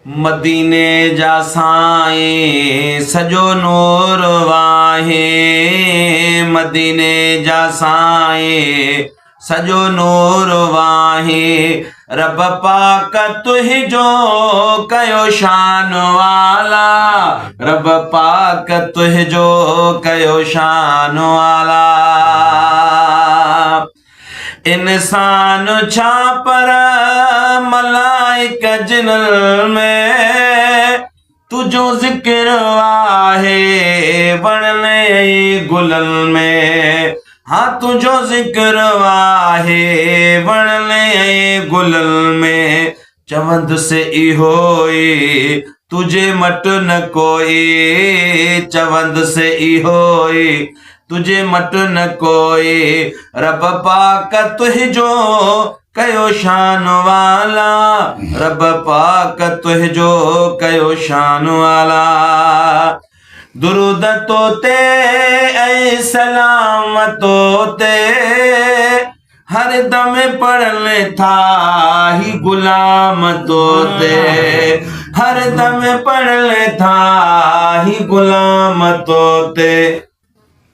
मदीने जा साईं सजो नूर वाहे, मदीने जा साईं सजो नूर वाहे। रब पाक तुहिंजो कयो शान वाला, रब पाक तुहिंजो कयो शान वाला। इंसान छा पर मलाइक जिनल में तुझो जिक्र आहे वणने गुलल में। हाँ तुझो जिक्र आहे वणने गुलल में। चवंद से इहोई तुझे मट न कोई, चवंद से इहोई तुझे मट न कोई। रब पाक तुहिंजो कयो शान वाला, रब पाक तुहिंजो कयो शान वाला। दुरूद तो ते ऐ सलाम तो ते हर दम पढ़ने था ही गुलाम तो ते, हर दम पढ़ने था ही गुलाम तो ते।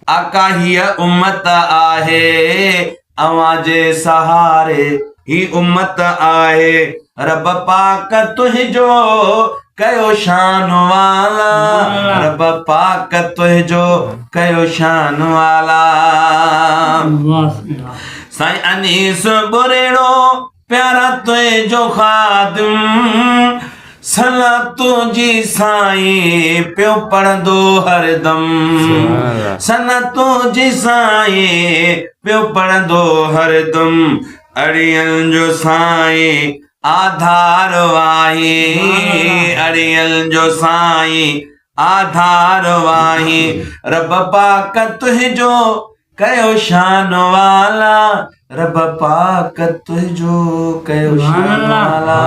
आका ही उम्मत आहे अवाजे सहारे ही उम्मत आहे। रब पाक तुहिंजो कयो शान वाला, रब पाक तुहिंजो कयो शान वाला। साईं अनीस बुरेड़ो प्यारा तुहिंजो खादिम, सला तुझी साईं पियो पढ़ंदो हरदम, सना तुझी साईं पियो पढ़ंदो हरदम। अड़ियल जो साईं आधार वाही, अड़ियल जो साईं आधार वाही। रब पाक तुहिंजो कयो शान वाला, रब पाक तुहिंजो कयो शान वाला।